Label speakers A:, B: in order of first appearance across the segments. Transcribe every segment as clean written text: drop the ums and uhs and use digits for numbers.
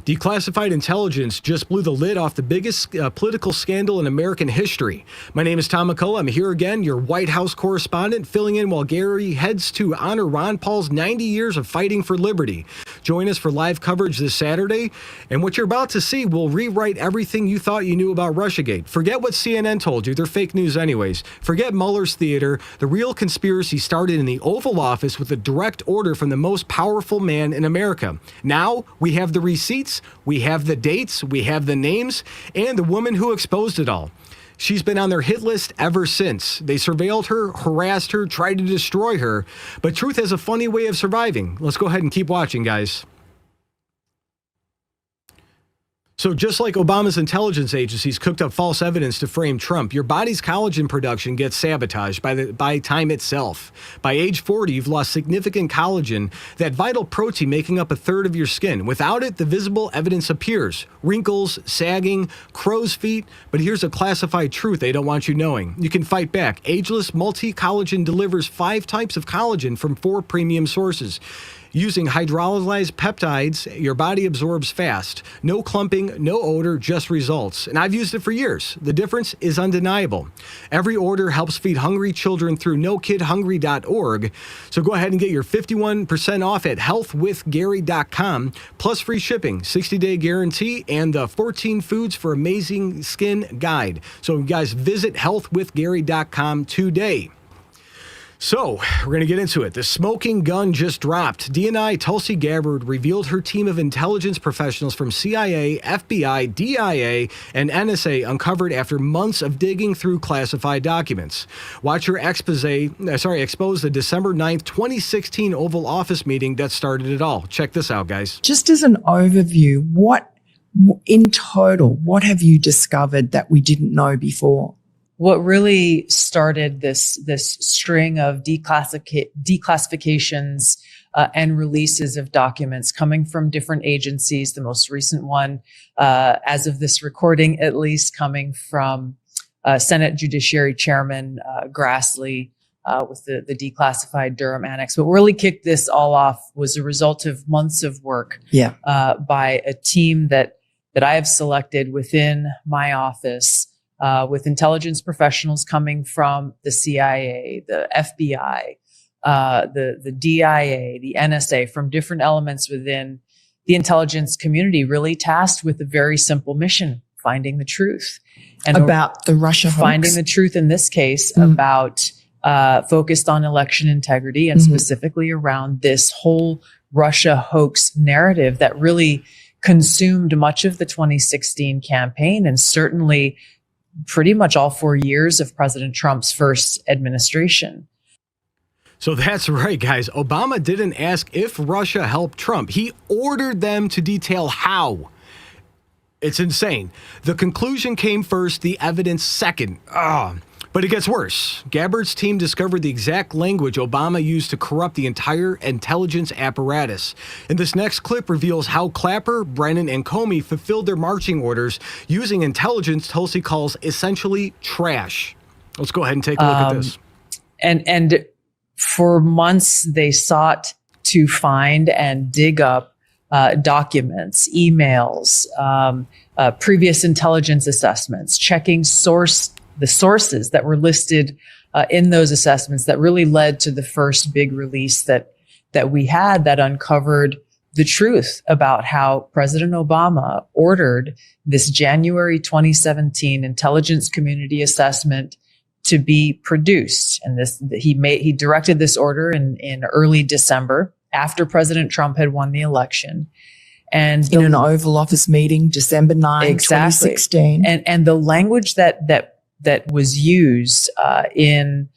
A: Declassified intelligence just blew the lid off the biggest political scandal in American history. My name is Tom McCullough. I'm here again, your White House correspondent, filling in while Gary heads to honor Ron Paul's 90 years of fighting for liberty. Join us for live coverage this Saturday, and what you're about to see will rewrite everything you thought you knew about Russiagate. Forget what CNN told you. They're fake news anyways. Forget Mueller's theater. The real conspiracy started in the Oval Office with a direct order from the most powerful man in America. Now we have the receipts, we have the dates, we have the names, and the woman who exposed it all. She's been on their hit list ever since. They surveilled her, harassed her, tried to destroy her, but truth has a funny way of surviving. Let's go ahead and keep watching, guys. So just like Obama's intelligence agencies cooked up false evidence to frame Trump, your body's collagen production gets sabotaged by time itself. By age 40, you've lost significant collagen, that vital protein making up a third of your skin. Without it, the visible evidence appears. Wrinkles, sagging, crow's feet. But here's a classified truth they don't want you knowing. You can fight back. Ageless Multi-Collagen delivers 5 types of collagen from 4 premium sources. Using hydrolyzed peptides, your body absorbs fast. No clumping, no odor, just results. And I've used it for years. The difference is undeniable. Every order helps feed hungry children through nokidhungry.org. So go ahead and get your 51% off at healthwithgary.com, plus free shipping, 60-day guarantee, and the 14 Foods for Amazing Skin guide. So guys, visit healthwithgary.com today. So, we're going to get into it. The smoking gun just dropped. DNI Tulsi Gabbard revealed her team of intelligence professionals from CIA, FBI, DIA, and NSA uncovered after months of digging through classified documents. Watch her expose the December 9th, 2016 Oval Office meeting that started it all. Check this out, guys.
B: Just as an overview, in total, what have you discovered that we didn't know before?
C: What really started this string of declassifications and releases of documents coming from different agencies, the most recent one, as of this recording, at least coming from Senate Judiciary Chairman Grassley with the declassified Durham Annex. But what really kicked this all off was a result of months of work by a team that I have selected within my office, with intelligence professionals coming from the CIA, the FBI, the DIA, the NSA, from different elements within the intelligence community, really tasked with a very simple mission: finding the truth. And
B: about the Russia hoax?
C: Finding the truth in this case about focused on election integrity and specifically around this whole Russia hoax narrative that really consumed much of the 2016 campaign and certainly pretty much all 4 years of President Trump's first administration.
A: So that's right, guys. Obama didn't ask if Russia helped Trump. He ordered them to detail how. It's insane. The conclusion came first, the evidence second. But it gets worse. Gabbard's team discovered the exact language Obama used to corrupt the entire intelligence apparatus. And this next clip reveals how Clapper, Brennan, and Comey fulfilled their marching orders using intelligence Tulsi calls essentially trash. Let's go ahead and take a look at this.
C: And for months, they sought to find and dig up documents, emails, previous intelligence assessments, checking the sources that were listed in those assessments that really led to the first big release that we had that uncovered the truth about how President Obama ordered this January 2017 intelligence community assessment to be produced. And he directed this order in early December after President Trump had won the election. And
B: in an Oval Office meeting, December 9, 2016.
C: And the language that was used in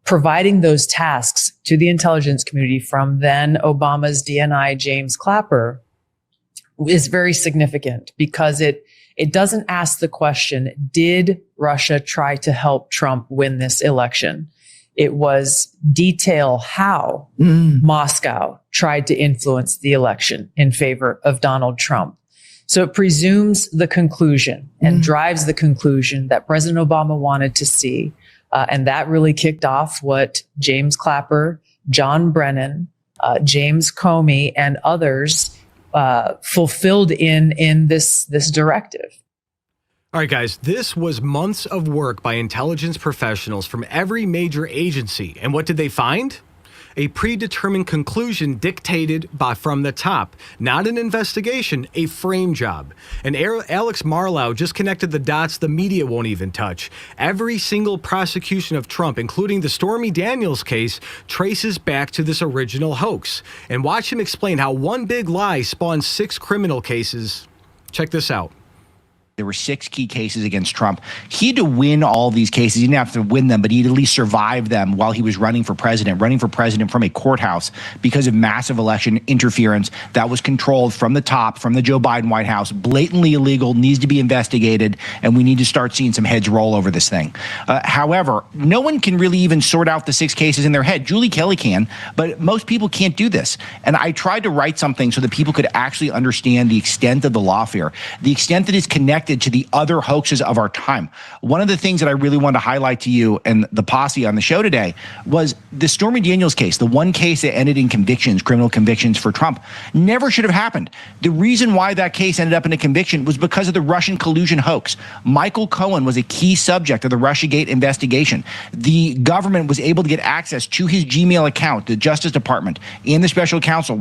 C: providing those tasks to the intelligence community from then Obama's DNI James Clapper is very significant because it doesn't ask the question, did Russia try to help Trump win this election? It was detail how Moscow tried to influence the election in favor of Donald Trump. So it presumes the conclusion and drives the conclusion that President Obama wanted to see. And that really kicked off what James Clapper, John Brennan, James Comey, and others fulfilled in this directive.
A: All right, guys, this was months of work by intelligence professionals from every major agency. And what did they find? A predetermined conclusion dictated from the top. Not an investigation, a frame job. And Alex Marlow just connected the dots the media won't even touch. Every single prosecution of Trump, including the Stormy Daniels case, traces back to this original hoax. And watch him explain how one big lie spawned 6 criminal cases. Check this out.
D: There were 6 key cases against Trump. He had to win all these cases. He didn't have to win them, but he'd at least survive them while he was running for president from a courthouse because of massive election interference that was controlled from the top, from the Joe Biden White House, blatantly illegal, needs to be investigated, and we need to start seeing some heads roll over this thing. However, no one can really even sort out the 6 cases in their head. Julie Kelly can, but most people can't do this. And I tried to write something so that people could actually understand the extent of the lawfare, the extent that is connected to the other hoaxes of our time. One of the things that I really wanted to highlight to you and the posse on the show today was the Stormy Daniels case, the one case that ended in convictions, criminal convictions for Trump, never should have happened. The reason why that case ended up in a conviction was because of the Russian collusion hoax. Michael Cohen was a key subject of the Russiagate investigation. The government was able to get access to his Gmail account, the Justice Department, and the special counsel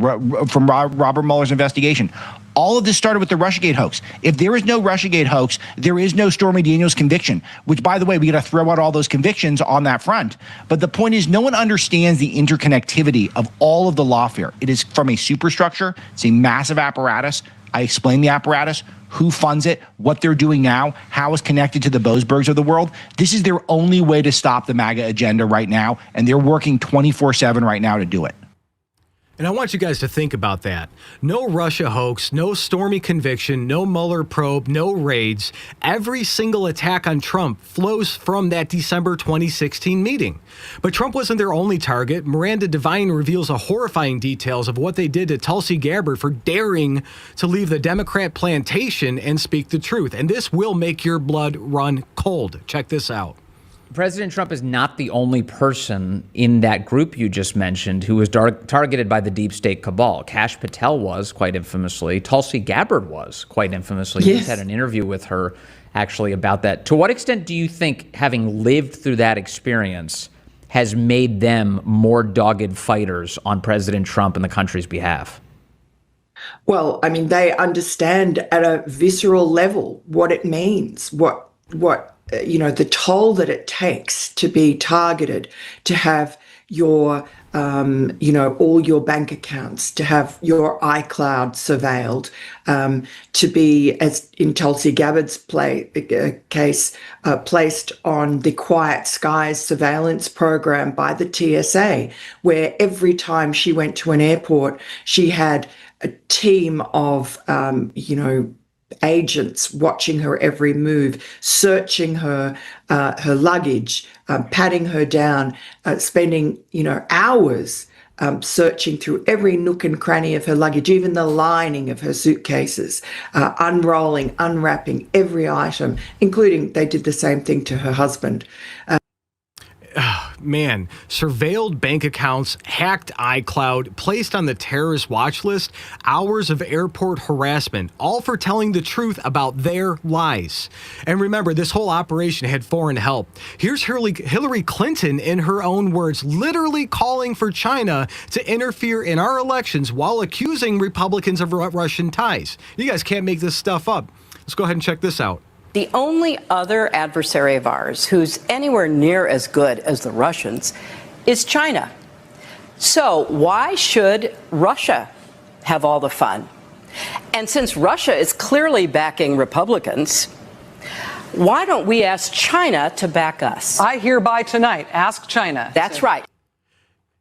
D: from Robert Mueller's investigation. All of this started with the Russiagate hoax. If there is no Russiagate hoax, there is no Stormy Daniels conviction, which, by the way, we got to throw out all those convictions on that front. But the point is, no one understands the interconnectivity of all of the lawfare. It is from a superstructure. It's a massive apparatus. I explained the apparatus, who funds it, what they're doing now, how it's connected to the Boasbergs of the world. This is their only way to stop the MAGA agenda right now, and they're working 24/7 right now to do it.
A: And I want you guys to think about that. No Russia hoax, no Stormy conviction, no Mueller probe, no raids. Every single attack on Trump flows from that December 2016 meeting. But Trump wasn't their only target. Miranda Devine reveals a horrifying details of what they did to Tulsi Gabbard for daring to leave the Democrat plantation and speak the truth. And this will make your blood run cold. Check this out.
E: President Trump is not the only person in that group you just mentioned who was targeted by the deep state cabal. Kash Patel was, quite infamously. Tulsi Gabbard was, quite infamously.
B: Yes.
E: He's had an interview with her, actually, about that. To what extent do you think, having lived through that experience, has made them more dogged fighters on President Trump and the country's behalf?
B: Well, I mean, they understand at a visceral level what it means, what the toll that it takes to be targeted, to have your, all your bank accounts, to have your iCloud surveilled, to be, as in Tulsi Gabbard's case, placed on the Quiet Skies surveillance program by the TSA, where every time she went to an airport, she had a team of, agents watching her every move, searching her luggage, patting her down, spending hours searching through every nook and cranny of her luggage, even the lining of her suitcases, unrolling, unwrapping every item, including they did the same thing to her husband.
A: Man, surveilled bank accounts, hacked iCloud, placed on the terrorist watch list, hours of airport harassment, all for telling the truth about their lies. And remember, this whole operation had foreign help. Here's Hillary Clinton, in her own words, literally calling for China to interfere in our elections while accusing Republicans of Russian ties. You guys can't make this stuff up. Let's go ahead and check this out.
F: The only other adversary of ours who's anywhere near as good as the Russians is China. So why should Russia have all the fun? And since Russia is clearly backing Republicans, why don't we ask China to back us?
G: I hereby tonight ask China.
F: That's right.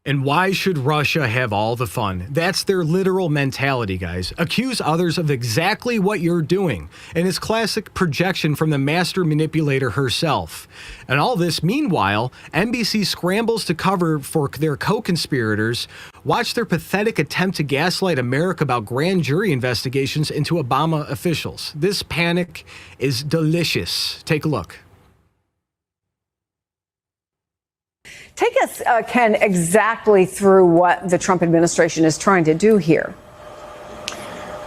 A: And why should Russia have all the fun? That's their literal mentality, guys. Accuse others of exactly what you're doing. And it's classic projection from the master manipulator herself. And all this, meanwhile, NBC scrambles to cover for their co-conspirators. Watch their pathetic attempt to gaslight America about grand jury investigations into Obama officials. This panic is delicious. Take a look.
H: Take us, Ken, exactly through what the Trump administration is trying to do here.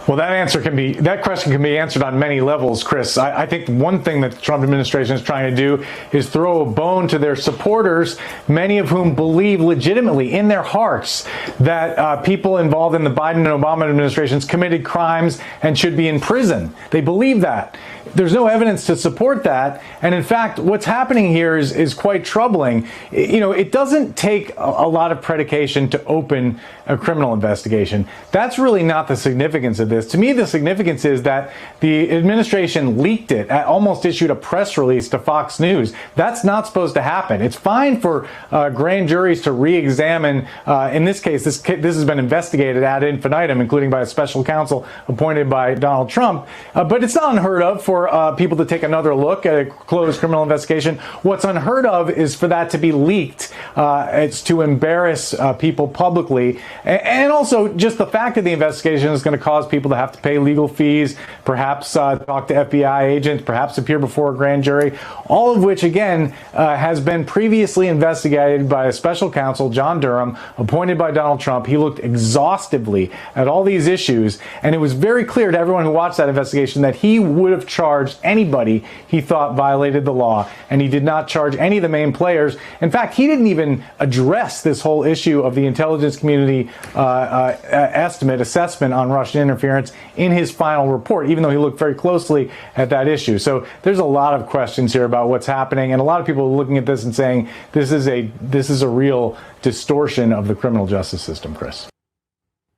I: Well, that question can be answered on many levels, Chris. I think one thing that the Trump administration is trying to do is throw a bone to their supporters, many of whom believe legitimately in their hearts that people involved in the Biden and Obama administrations committed crimes and should be in prison. They believe that. There's no evidence to support that. And in fact, what's happening here is quite troubling. You know, it doesn't take a lot of predication to open a criminal investigation. That's really not the significance of this. To me, the significance is that the administration leaked it, almost issued a press release to Fox News. That's not supposed to happen. It's fine for grand juries to re-examine. In this case, this has been investigated ad infinitum, including by a special counsel appointed by Donald Trump. But it's not unheard of for people to take another look at a closed criminal investigation. What's unheard of is for that to be leaked. It's to embarrass people publicly. And also, just the fact that the investigation is going to cause people to have to pay legal fees, perhaps talk to FBI agents, perhaps appear before a grand jury, all of which, again, has been previously investigated by a special counsel, John Durham, appointed by Donald Trump. He looked exhaustively at all these issues, and it was very clear to everyone who watched that investigation that he would have charged anybody he thought violated the law, and he did not charge any of the main players. In fact, he didn't even address this whole issue of the intelligence community assessment on Russian interference in his final report, even though he looked very closely at that issue. So there's a lot of questions here about what's happening, and a lot of people are looking at this and saying this is a real distortion of the criminal justice system, Chris.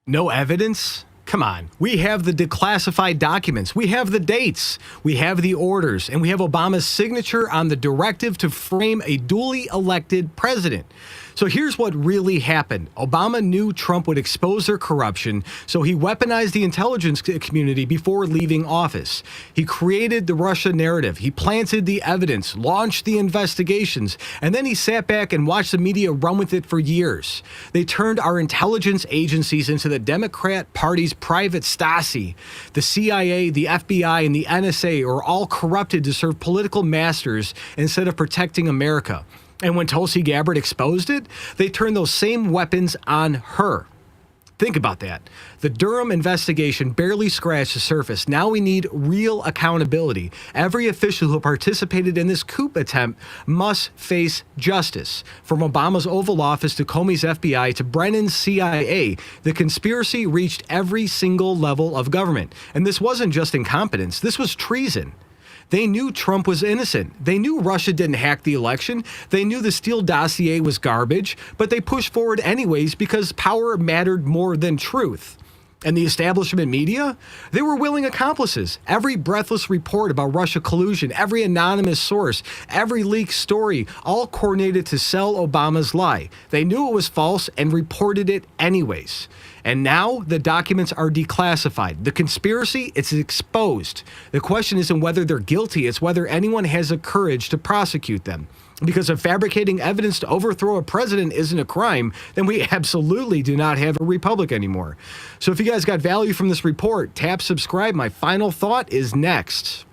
A: No evidence? Come on. We have the declassified documents. We have the dates. We have the orders. And we have Obama's signature on the directive to frame a duly elected president. So here's what really happened. Obama knew Trump would expose their corruption, so he weaponized the intelligence community before leaving office. He created the Russia narrative. He planted the evidence, launched the investigations, and then he sat back and watched the media run with it for years. They turned our intelligence agencies into the Democrat Party's private Stasi. The CIA, the FBI, and the NSA are all corrupted to serve political masters instead of protecting America. And when Tulsi Gabbard exposed it, they turned those same weapons on her. Think about that. The Durham investigation barely scratched the surface. Now we need real accountability. Every official who participated in this coup attempt must face justice. From Obama's Oval Office to Comey's FBI to Brennan's CIA, the conspiracy reached every single level of government. And this wasn't just incompetence. This was treason. They knew Trump was innocent. They knew Russia didn't hack the election. They knew the Steele dossier was garbage, but they pushed forward anyways because power mattered more than truth. And the establishment media, they were willing accomplices. Every breathless report about Russia collusion, every anonymous source, every leaked story, all coordinated to sell Obama's lie. They knew it was false and reported it anyways. And now the documents are declassified. The conspiracy, it's exposed. The question isn't whether they're guilty, it's whether anyone has the courage to prosecute them. Because if fabricating evidence to overthrow a president isn't a crime, then we absolutely do not have a republic anymore. So if you guys got value from this report, tap subscribe. My final thought is next.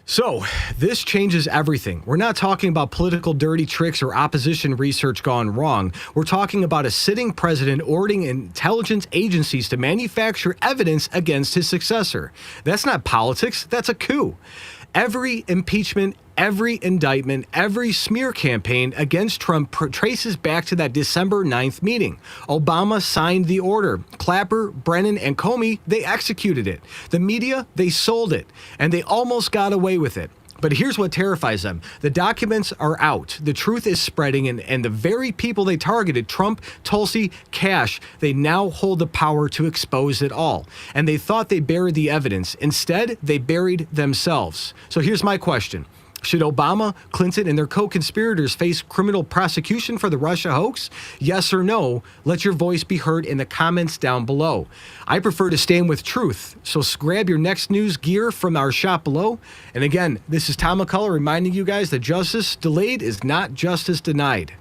A: So this changes everything. We're not talking about political dirty tricks or opposition research gone wrong. We're talking about a sitting president ordering intelligence agencies to manufacture evidence against his successor. That's not politics. That's a coup. Every impeachment, every indictment, every smear campaign against Trump traces back to that December 9th meeting. Obama signed the order. Clapper, Brennan, and Comey, they executed it. The media, they sold it. And they almost got away with it. But here's what terrifies them. The documents are out. The truth is spreading, and the very people they targeted, Trump, Tulsi, Cash, they now hold the power to expose it all. And they thought they buried the evidence. Instead, they buried themselves. So here's my question. Should Obama, Clinton, and their co-conspirators face criminal prosecution for the Russia hoax? Yes or no? Let your voice be heard in the comments down below. I prefer to stand with truth, so grab your next news gear from our shop below. And again, this is Tom McCullough reminding you guys that justice delayed is not justice denied.